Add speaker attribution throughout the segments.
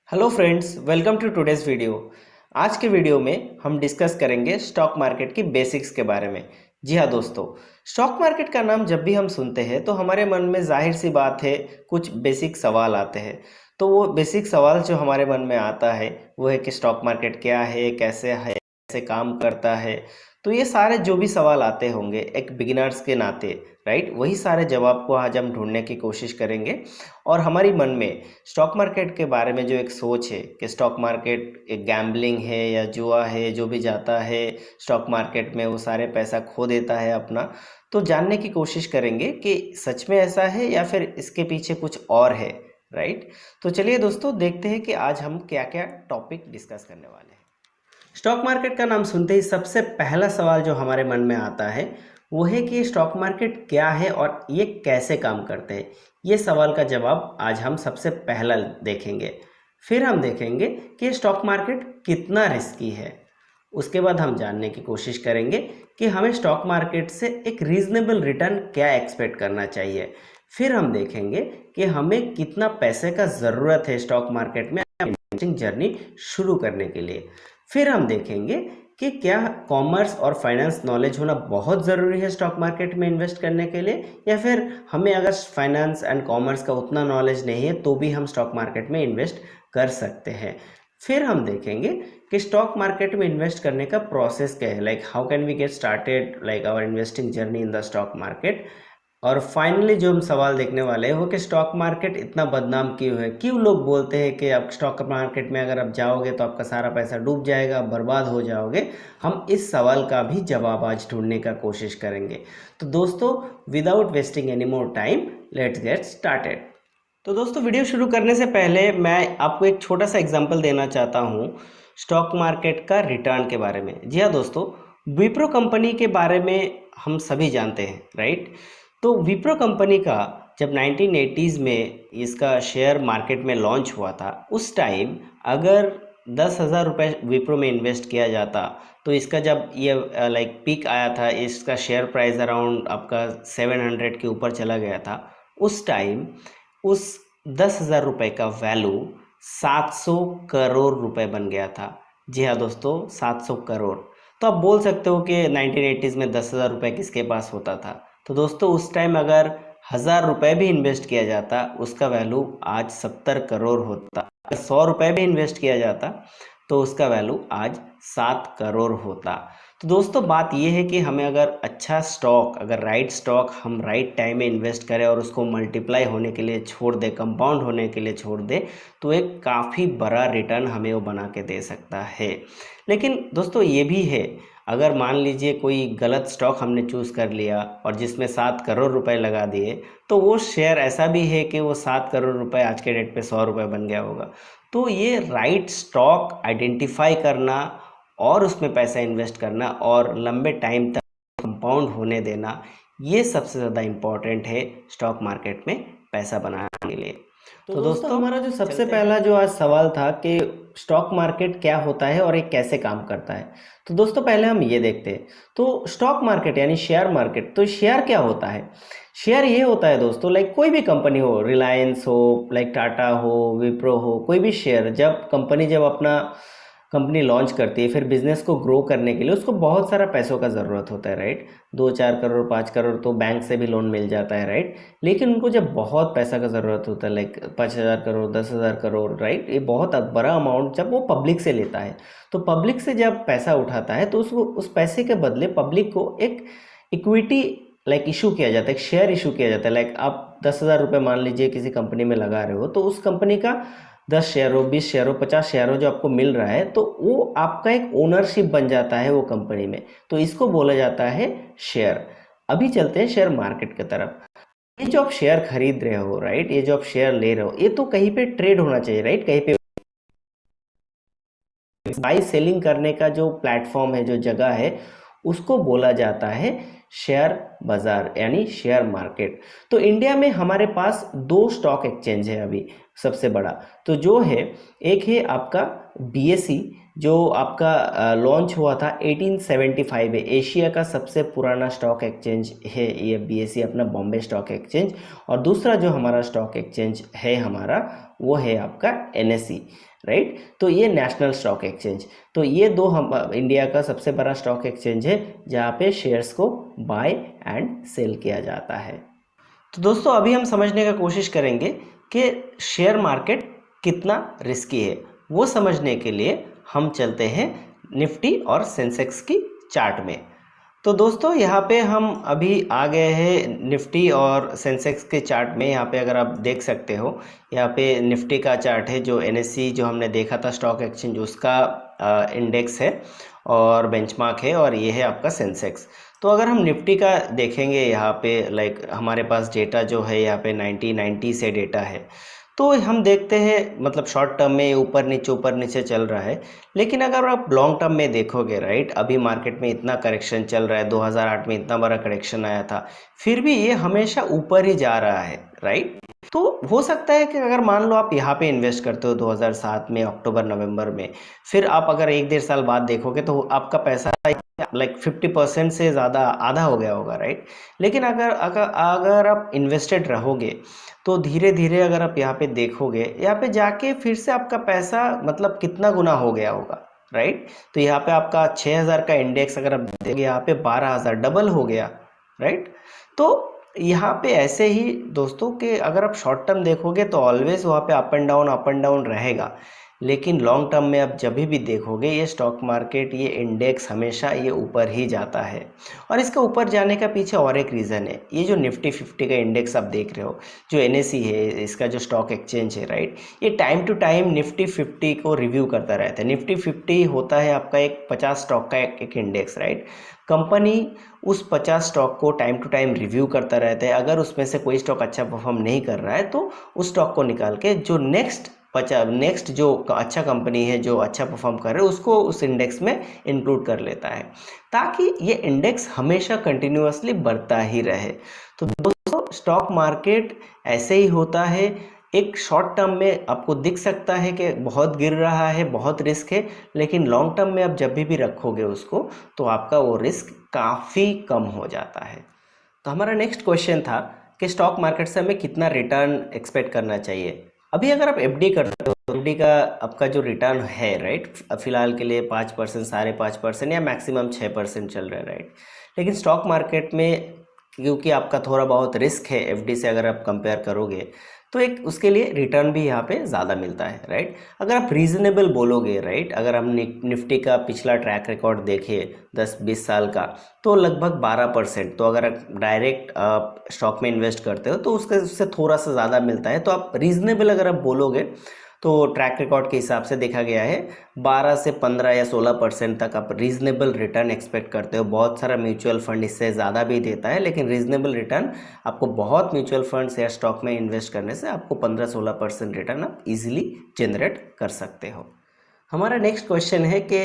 Speaker 1: Hello friends, welcome to today's video. आज के video में हम डिस्कस करेंगे स्टॉक मार्केट की बेसिक्स के बारे में। जी हाँ दोस्तों, स्टॉक मार्केट का नाम जब भी हम सुनते हैं तो हमारे मन में जाहिर सी बात है कुछ बेसिक सवाल आते हैं। तो वो बेसिक सवाल जो हमारे मन में आता है वो है कि स्टॉक मार्केट क्या है, कैसे काम करता है। तो ये सारे जो भी सवाल आते होंगे एक बिगिनर्स के नाते, राइट, वही सारे जवाब को आज हम ढूंढने की कोशिश करेंगे। और हमारी मन में स्टॉक मार्केट के बारे में जो एक सोच है कि स्टॉक मार्केट एक गैम्बलिंग है या जुआ है, जो भी जाता है स्टॉक मार्केट में वो सारे पैसा खो देता है अपना। तो जानने की कोशिश करेंगे कि सच में ऐसा है या फिर इसके पीछे कुछ और है, राइट। तो चलिए दोस्तों, देखते हैं कि आज हम क्या क्या टॉपिक डिस्कस करने वाले हैं। स्टॉक मार्केट का नाम सुनते ही सबसे पहला सवाल जो हमारे मन में आता है वो है कि स्टॉक मार्केट क्या है और ये कैसे काम करते हैं। ये सवाल का जवाब आज हम सबसे पहला देखेंगे। फिर हम देखेंगे कि स्टॉक मार्केट कितना रिस्की है। उसके बाद हम जानने की कोशिश करेंगे कि हमें स्टॉक मार्केट से एक रीजनेबल रिटर्न क्या एक्सपेक्ट करना चाहिए। फिर हम देखेंगे कि हमें कितना पैसे का ज़रूरत है स्टॉक मार्केट में इन्वेस्टिंग जर्नी शुरू करने के लिए। फिर हम देखेंगे कि क्या कॉमर्स और फाइनेंस नॉलेज होना बहुत ज़रूरी है स्टॉक मार्केट में इन्वेस्ट करने के लिए, या फिर हमें अगर फाइनेंस एंड कॉमर्स का उतना नॉलेज नहीं है तो भी हम स्टॉक मार्केट में इन्वेस्ट कर सकते हैं। फिर हम देखेंगे कि स्टॉक मार्केट में इन्वेस्ट करने का प्रोसेस क्या है, like how can we get started like our investing journey in the stock market. और फाइनली जो हम सवाल देखने वाले हैं वो कि स्टॉक मार्केट इतना बदनाम क्यों है, क्यों लोग बोलते हैं कि अब स्टॉक मार्केट में अगर आप जाओगे तो आपका सारा पैसा डूब जाएगा, बर्बाद हो जाओगे। हम इस सवाल का भी जवाब आज ढूंढने का कोशिश करेंगे। तो दोस्तों, without wasting any more time, let's get started. तो दोस्तों, वीडियो शुरू करने से पहले मैं आपको एक छोटा सा एग्जांपल देना चाहता हूँ स्टॉक मार्केट का रिटर्न के बारे में। जी हाँ दोस्तों, विप्रो कंपनी के बारे में हम सभी जानते हैं, राइट। तो विप्रो कंपनी का जब 1980s में इसका शेयर मार्केट में लॉन्च हुआ था, उस टाइम अगर 10,000 रुपये विप्रो में इन्वेस्ट किया जाता तो इसका जब ये लाइक पीक आया था, इसका शेयर प्राइस अराउंड आपका 700 के ऊपर चला गया था। उस टाइम उस 10,000 रुपये का वैल्यू 700 करोड़ रुपए बन गया था। जी हाँ दोस्तों, 700 करोड़। तो आप बोल सकते हो कि 1980s में 10,000 रुपये किसके पास होता था। तो दोस्तों, उस टाइम अगर 1,000 रुपये भी इन्वेस्ट किया जाता उसका वैल्यू आज 70 करोड़ होता। अगर 100 रुपये भी इन्वेस्ट किया जाता तो उसका वैल्यू आज 7 करोड़ होता। तो दोस्तों, बात यह है कि हमें अगर अच्छा स्टॉक, अगर राइट स्टॉक हम राइट टाइम में इन्वेस्ट करें और उसको मल्टीप्लाई होने के लिए छोड़ दें, कंपाउंड होने के लिए छोड़ दें, तो एक काफ़ी बड़ा रिटर्न हमें वो बना के दे सकता है। लेकिन दोस्तों, ये भी है, अगर मान लीजिए कोई गलत स्टॉक हमने चूज़ कर लिया और जिसमें 7 करोड़ रुपए लगा दिए, तो वो शेयर ऐसा भी है कि वो 7 करोड़ रुपए आज के डेट पे 100 रुपये बन गया होगा। तो ये राइट स्टॉक आइडेंटिफाई करना और उसमें पैसा इन्वेस्ट करना और लंबे टाइम तक कंपाउंड होने देना, ये सबसे ज़्यादा इम्पॉर्टेंट है स्टॉक मार्केट में पैसा बनाने के लिए। तो दोस्तों, हमारा जो सबसे पहला जो आज सवाल था कि स्टॉक मार्केट क्या होता है और ये कैसे काम करता है। तो दोस्तों, पहले हम ये देखते हैं। तो स्टॉक मार्केट यानी शेयर मार्केट, तो शेयर क्या होता है। शेयर ये होता है दोस्तों, लाइक कोई भी कंपनी हो, रिलायंस हो, लाइक टाटा हो, विप्रो हो, कोई भी शेयर, जब कंपनी जब अपना कंपनी लॉन्च करती है, फिर बिजनेस को ग्रो करने के लिए उसको बहुत सारा पैसों का ज़रूरत होता है, राइट। 2-4 करोड़ 5 करोड़ तो बैंक से भी लोन मिल जाता है, राइट। लेकिन उनको जब बहुत पैसा का ज़रूरत होता है, लाइक 5,000 करोड़ 10,000 करोड़, राइट, ये बहुत बड़ा अमाउंट जब वो पब्लिक से लेता है, तो पब्लिक से जब पैसा उठाता है तो उसको उस पैसे के बदले पब्लिक को एक इक्विटी लाइक इशू किया जाता है, एक शेयर इशू किया जाता है। लाइक आप 10,000 रुपये मान लीजिए किसी कंपनी में लगा रहे हो, तो उस कंपनी का 10 शेयर हो, 20 शेयर हो, 50 शेयर हो जो आपको मिल रहा है, तो वो आपका एक ओनरशिप बन जाता है वो कंपनी में। तो इसको बोला जाता है शेयर। अभी चलते हैं शेयर मार्केट की तरफ। ये जो आप शेयर खरीद रहे हो, राइट, ये जो आप शेयर ले रहे हो, ये तो कहीं पे ट्रेड होना चाहिए, राइट। कहीं पे बाई सेलिंग करने का जो प्लेटफॉर्म है, जो जगह है, उसको बोला जाता है शेयर बाजार यानी शेयर मार्केट। तो इंडिया में हमारे पास दो स्टॉक एक्सचेंज है अभी। सबसे बड़ा। तो जो है एक है आपका बीएसई, जो आपका लॉन्च हुआ था 1875 में, एशिया का सबसे पुराना स्टॉक एक्सचेंज है ये बीएसई, अपना बॉम्बे स्टॉक एक्सचेंज। और दूसरा जो हमारा स्टॉक एक्सचेंज है हमारा, वो है आपका एनएसई, राइट। तो ये नेशनल स्टॉक एक्सचेंज। तो ये दो हम इंडिया का सबसे बड़ा स्टॉक एक्सचेंज है जहाँ पे शेयर्स को बाय एंड सेल किया जाता है। तो दोस्तों अभी हम समझने का कोशिश करेंगे कि शेयर मार्केट कितना रिस्की है। वो समझने के लिए हम चलते हैं निफ्टी और सेंसेक्स की चार्ट में। तो दोस्तों यहाँ पे हम अभी आ गए हैं निफ्टी और सेंसेक्स के चार्ट में। यहाँ पे अगर आप देख सकते हो, यहाँ पे निफ्टी का चार्ट है, जो एनएससी जो हमने देखा था स्टॉक एक्सचेंज, उसका इंडेक्स है और बेंचमार्क है, और ये है आपका सेंसेक्स। तो अगर हम निफ्टी का देखेंगे यहाँ पे, लाइक हमारे पास डेटा जो है यहाँ पे 1990 से डेटा है। तो हम देखते हैं मतलब शॉर्ट टर्म में ऊपर नीचे चल रहा है। लेकिन अगर आप लॉन्ग टर्म में देखोगे, राइट, अभी मार्केट में इतना करेक्शन चल रहा है, 2008 में इतना बड़ा करेक्शन आया था, फिर भी ये हमेशा ऊपर ही जा रहा है, राइट। तो हो सकता है कि अगर मान लो आप यहाँ पे इन्वेस्ट करते हो 2007 में अक्टूबर नवंबर में, फिर आप अगर 1-1.5 साल बाद देखोगे तो आपका पैसा लाइक 50% से ज़्यादा आधा हो गया होगा, राइट। लेकिन अगर अगर अगर आप इन्वेस्टेड रहोगे तो धीरे धीरे अगर आप यहाँ पे देखोगे, यहाँ पे जाके फिर से आपका पैसा मतलब कितना गुना हो गया होगा, राइट। तो यहाँ पे आपका 6000 का इंडेक्स अगर आप देखोगे, यहाँ पे 12000 डबल हो गया, राइट। तो यहाँ पे ऐसे ही दोस्तों कि अगर आप शॉर्ट टर्म देखोगे तो ऑलवेज वहाँ पे अप एंड डाउन रहेगा। लेकिन लॉन्ग टर्म में आप जब भी देखोगे, ये स्टॉक मार्केट, ये इंडेक्स हमेशा ये ऊपर ही जाता है। और इसका ऊपर जाने का पीछे और एक रीज़न है, ये जो निफ्टी 50 का इंडेक्स आप देख रहे हो, जो एनएसई है, इसका जो स्टॉक एक्सचेंज है, राइट, ये टाइम टू टाइम निफ्टी 50 को रिव्यू करता रहता है। निफ्टी 50 होता है आपका एक 50 स्टॉक का एक इंडेक्स, राइट। कंपनी उस 50 स्टॉक को टाइम टू टाइम रिव्यू करता रहता है। अगर उसमें से कोई स्टॉक अच्छा परफॉर्म नहीं कर रहा है तो उस स्टॉक को निकाल के जो नेक्स्ट जो अच्छा कंपनी है, जो अच्छा परफॉर्म कर रहे है, उसको उस इंडेक्स में इंक्लूड कर लेता है, ताकि ये इंडेक्स हमेशा कंटिन्यूअसली बढ़ता ही रहे। तो दोस्तों स्टॉक मार्केट ऐसे ही होता है। एक शॉर्ट टर्म में आपको दिख सकता है कि बहुत गिर रहा है, बहुत रिस्क है, लेकिन लॉन्ग टर्म में आप जब भी रखोगे उसको, तो आपका वो रिस्क काफ़ी कम हो जाता है। तो हमारा नेक्स्ट क्वेश्चन था कि स्टॉक मार्केट से हमें कितना रिटर्न एक्सपेक्ट करना चाहिए। अभी अगर आप एफडी करते हो, एफडी का आपका जो रिटर्न है, राइट, फिलहाल के लिए 5%, 5.5% या मैक्सिमम 6% चल रहा है, राइट। लेकिन स्टॉक मार्केट में क्योंकि आपका थोड़ा बहुत रिस्क है एफडी से, अगर आप कंपेयर करोगे तो एक उसके लिए रिटर्न भी यहाँ पे ज़्यादा मिलता है, राइट। अगर आप रीजनेबल बोलोगे, राइट, अगर हम निफ्टी का पिछला ट्रैक रिकॉर्ड देखें 10-20 साल का, तो लगभग 12%। तो अगर आप डायरेक्ट स्टॉक में इन्वेस्ट करते हो तो उससे थोड़ा सा ज़्यादा मिलता है। तो आप रीजनेबल अगर आप बोलोगे तो ट्रैक रिकॉर्ड के हिसाब से देखा गया है 12 से 15 या 16% तक आप रीजनेबल रिटर्न एक्सपेक्ट करते हो। बहुत सारा म्यूचुअल फंड इससे ज़्यादा भी देता है, लेकिन रीजनेबल रिटर्न आपको बहुत म्यूचुअल फंड्स या स्टॉक में इन्वेस्ट करने से आपको 15-16% रिटर्न आप इजीली जनरेट कर सकते हो। हमारा नेक्स्ट क्वेश्चन है कि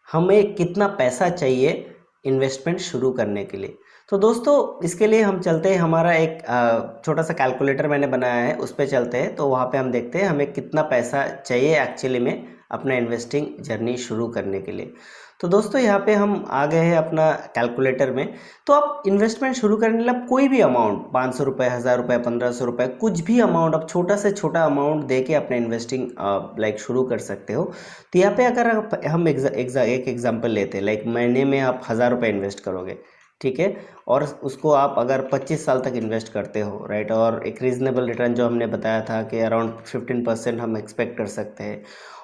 Speaker 1: हमें कितना पैसा चाहिए इन्वेस्टमेंट शुरू करने के लिए। तो दोस्तों इसके लिए हम चलते हैं, हमारा एक छोटा सा कैलकुलेटर मैंने बनाया है, उस पर चलते हैं। तो वहाँ पे हम देखते हैं हमें कितना पैसा चाहिए एक्चुअली में अपना इन्वेस्टिंग जर्नी शुरू करने के लिए। तो दोस्तों यहाँ पे हम आ गए हैं अपना कैलकुलेटर में। तो आप इन्वेस्टमेंट शुरू करने के लिए आप कोई भी अमाउंट, 500 रुपये, 1000 रुपये, 1500 रुपये, कुछ भी अमाउंट आप छोटा से छोटा अमाउंट दे के अपना इन्वेस्टिंग लाइक शुरू कर सकते हो। तो यहाँ पे अगर हम एक एग्जांपल लेते हैं, लाइक महीने में आप 1000 रुपये इन्वेस्ट करोगे, ठीक है, और उसको आप अगर 25 साल तक इन्वेस्ट करते हो, राइट, और एक रीजनेबल रिटर्न जो हमने बताया था कि अराउंड 15% हम एक्सपेक्ट कर सकते हैं।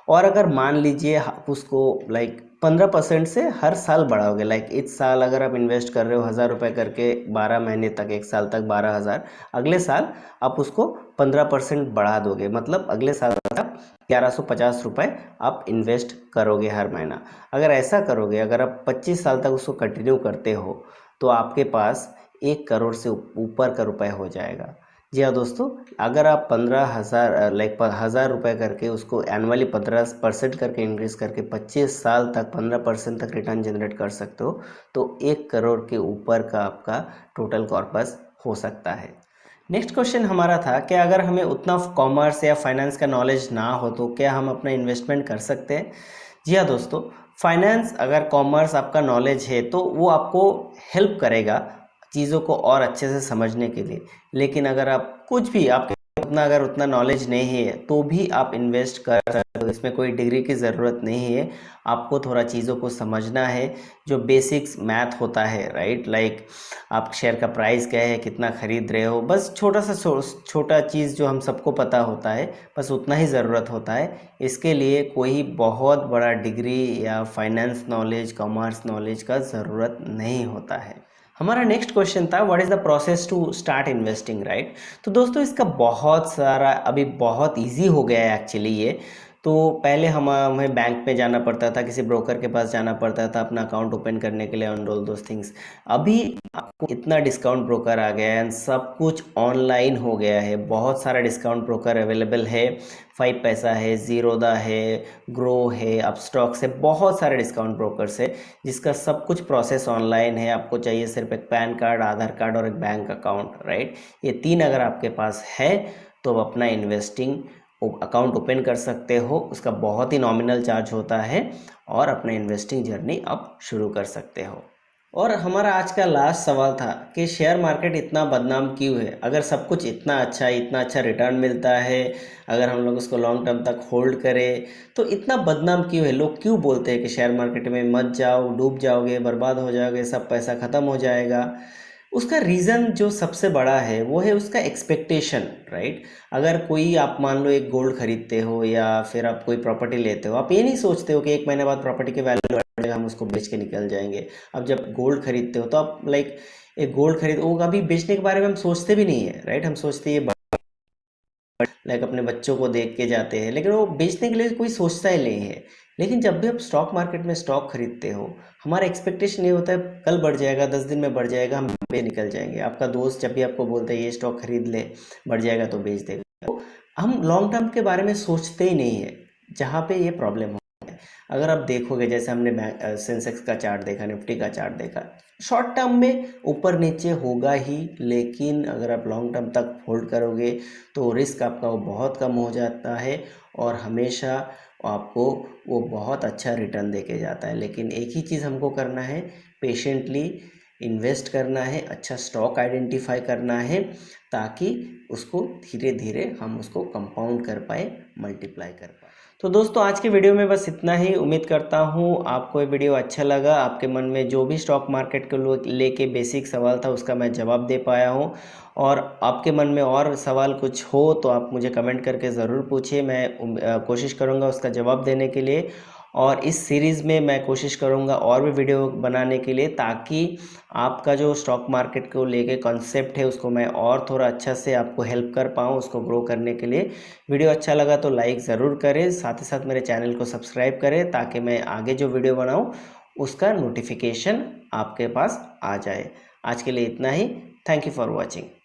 Speaker 1: और अगर मान लीजिए आप उसको लाइक 15% से हर साल बढ़ाओगे, लाइक इस साल अगर आप इन्वेस्ट कर रहे हो 1000 रुपये करके 12 महीने तक, एक साल तक 12,000, अगले साल आप उसको 15% बढ़ा दोगे, मतलब अगले साल आप 1150 रुपये आप इन्वेस्ट करोगे हर महीना। अगर ऐसा करोगे, अगर आप 25 साल तक उसको कंटिन्यू करते हो, तो आपके पास 1 करोड़ से ऊपर का रुपए हो जाएगा। जी हाँ दोस्तों, अगर आप 15,000 लाइक 1000 रुपये करके उसको एनुअली 15% करके इंक्रीज करके 25 साल तक 15% तक रिटर्न जनरेट कर सकते हो, तो 1 करोड़ के ऊपर का आपका टोटल कॉर्पस हो सकता है। नेक्स्ट क्वेश्चन हमारा था कि अगर हमें उतना कॉमर्स या फाइनेंस का नॉलेज ना हो तो क्या हम अपना इन्वेस्टमेंट कर सकते हैं? जी हाँ दोस्तों, फाइनेंस अगर कॉमर्स आपका नॉलेज है तो वो आपको हेल्प करेगा चीज़ों को और अच्छे से समझने के लिए। लेकिन अगर आप कुछ भी आपके उतना नॉलेज नहीं है तो भी आप इन्वेस्ट कर सकते हो, इसमें कोई डिग्री की ज़रूरत नहीं है। आपको थोड़ा चीज़ों को समझना है, जो बेसिक्स मैथ होता है, राइट? लाइक आप शेयर का प्राइस क्या है, कितना खरीद रहे हो, बस छोटा चीज़ जो हम सबको पता होता है, बस उतना ही ज़रूरत होता है। इसके लिए कोई बहुत बड़ा डिग्री या फाइनेंस नॉलेज, कॉमर्स नॉलेज का ज़रूरत नहीं होता है। हमारा नेक्स्ट क्वेश्चन था, what is the process to start investing, right? तो दोस्तों इसका बहुत सारा अभी बहुत इजी हो गया है एक्चुअली ये। तो पहले हमें बैंक में जाना पड़ता था, किसी ब्रोकर के पास जाना पड़ता था अपना अकाउंट ओपन करने के लिए, ऑन ऑल दोस थिंग्स। अभी आपको इतना डिस्काउंट ब्रोकर आ गया है, सब कुछ ऑनलाइन हो गया है। बहुत सारा डिस्काउंट ब्रोकर अवेलेबल है, 5 पैसा है, ज़ीरोदा है, ग्रो है, अपस्टॉक्स है, बहुत सारे डिस्काउंट ब्रोकर्स है जिसका सब कुछ प्रोसेस ऑनलाइन है। आपको चाहिए सिर्फ एक पैन कार्ड, आधार कार्ड और एक बैंक अकाउंट, राइट? ये 3 अगर आपके पास है तो आप अपना इन्वेस्टिंग अकाउंट ओपन कर सकते हो। उसका बहुत ही नॉमिनल चार्ज होता है और अपना इन्वेस्टिंग जर्नी आप शुरू कर सकते हो। और हमारा आज का लास्ट सवाल था कि शेयर मार्केट इतना बदनाम क्यों है? अगर सब कुछ इतना अच्छा रिटर्न मिलता है, अगर हम लोग उसको लॉन्ग टर्म तक होल्ड करें तो इतना बदनाम क्यों है? लोग क्यों बोलते हैं कि शेयर मार्केट में मत जाओ, डूब जाओगे, बर्बाद हो जाओगे, सब पैसा ख़त्म हो जाएगा? उसका रीज़न जो सबसे बड़ा है वो है उसका एक्सपेक्टेशन, राइट? अगर कोई आप मान लो एक गोल्ड खरीदते हो या फिर आप कोई प्रॉपर्टी लेते हो, आप ये नहीं सोचते हो कि 1 महीने बाद प्रॉपर्टी की वैल्यू बढ़ जाएगा, हम उसको बेच के निकल जाएंगे। अब जब गोल्ड खरीदते हो तो आप लाइक एक गोल्ड खरीद वो कभी बेचने के बारे में हम सोचते भी नहीं है, राइट? हम सोचते हैं लाइक अपने बच्चों को देख के जाते हैं, लेकिन वो बेचने के लिए कोई सोचता ही नहीं है। लेकिन जब भी आप स्टॉक मार्केट में स्टॉक खरीदते हो, हमारा एक्सपेक्टेशन ये होता है कल बढ़ जाएगा, 10 दिन में बढ़ जाएगा, हम पे निकल जाएंगे। आपका दोस्त जब भी आपको बोलता है ये स्टॉक खरीद ले, बढ़ जाएगा तो बेच देगा, तो हम लॉन्ग टर्म के बारे में सोचते ही नहीं है, जहाँ पे ये प्रॉब्लम हो। अगर आप देखोगे, जैसे हमने सेंसेक्स का चार्ट देखा, निफ्टी का चार्ट देखा, शॉर्ट टर्म में ऊपर नीचे होगा ही, लेकिन अगर आप लॉन्ग टर्म तक होल्ड करोगे तो रिस्क आपका वो बहुत कम हो जाता है और हमेशा आपको वो बहुत अच्छा रिटर्न देके जाता है। लेकिन एक ही चीज़ हमको करना है, पेशेंटली इन्वेस्ट करना है, अच्छा स्टॉक आइडेंटिफाई करना है, ताकि उसको धीरे धीरे हम उसको कंपाउंड कर पाए, मल्टीप्लाई कर पाए। तो दोस्तों आज के वीडियो में बस इतना ही। उम्मीद करता हूँ आपको ये वीडियो अच्छा लगा। आपके मन में जो भी स्टॉक मार्केट को लेके बेसिक सवाल था उसका मैं जवाब दे पाया हूँ। और आपके मन में और सवाल कुछ हो तो आप मुझे कमेंट करके ज़रूर पूछिए, मैं कोशिश करूँगा उसका जवाब देने के लिए। और इस सीरीज़ में मैं कोशिश करूँगा और भी वीडियो बनाने के लिए, ताकि आपका जो स्टॉक मार्केट को लेके कॉन्सेप्ट है उसको मैं और थोड़ा अच्छा से आपको हेल्प कर पाऊँ उसको ग्रो करने के लिए। वीडियो अच्छा लगा तो लाइक ज़रूर करें, साथ ही साथ मेरे चैनल को सब्सक्राइब करें ताकि मैं आगे जो वीडियो बनाऊँ उसका नोटिफिकेशन आपके पास आ जाए। आज के लिए इतना ही। Thank you for watching.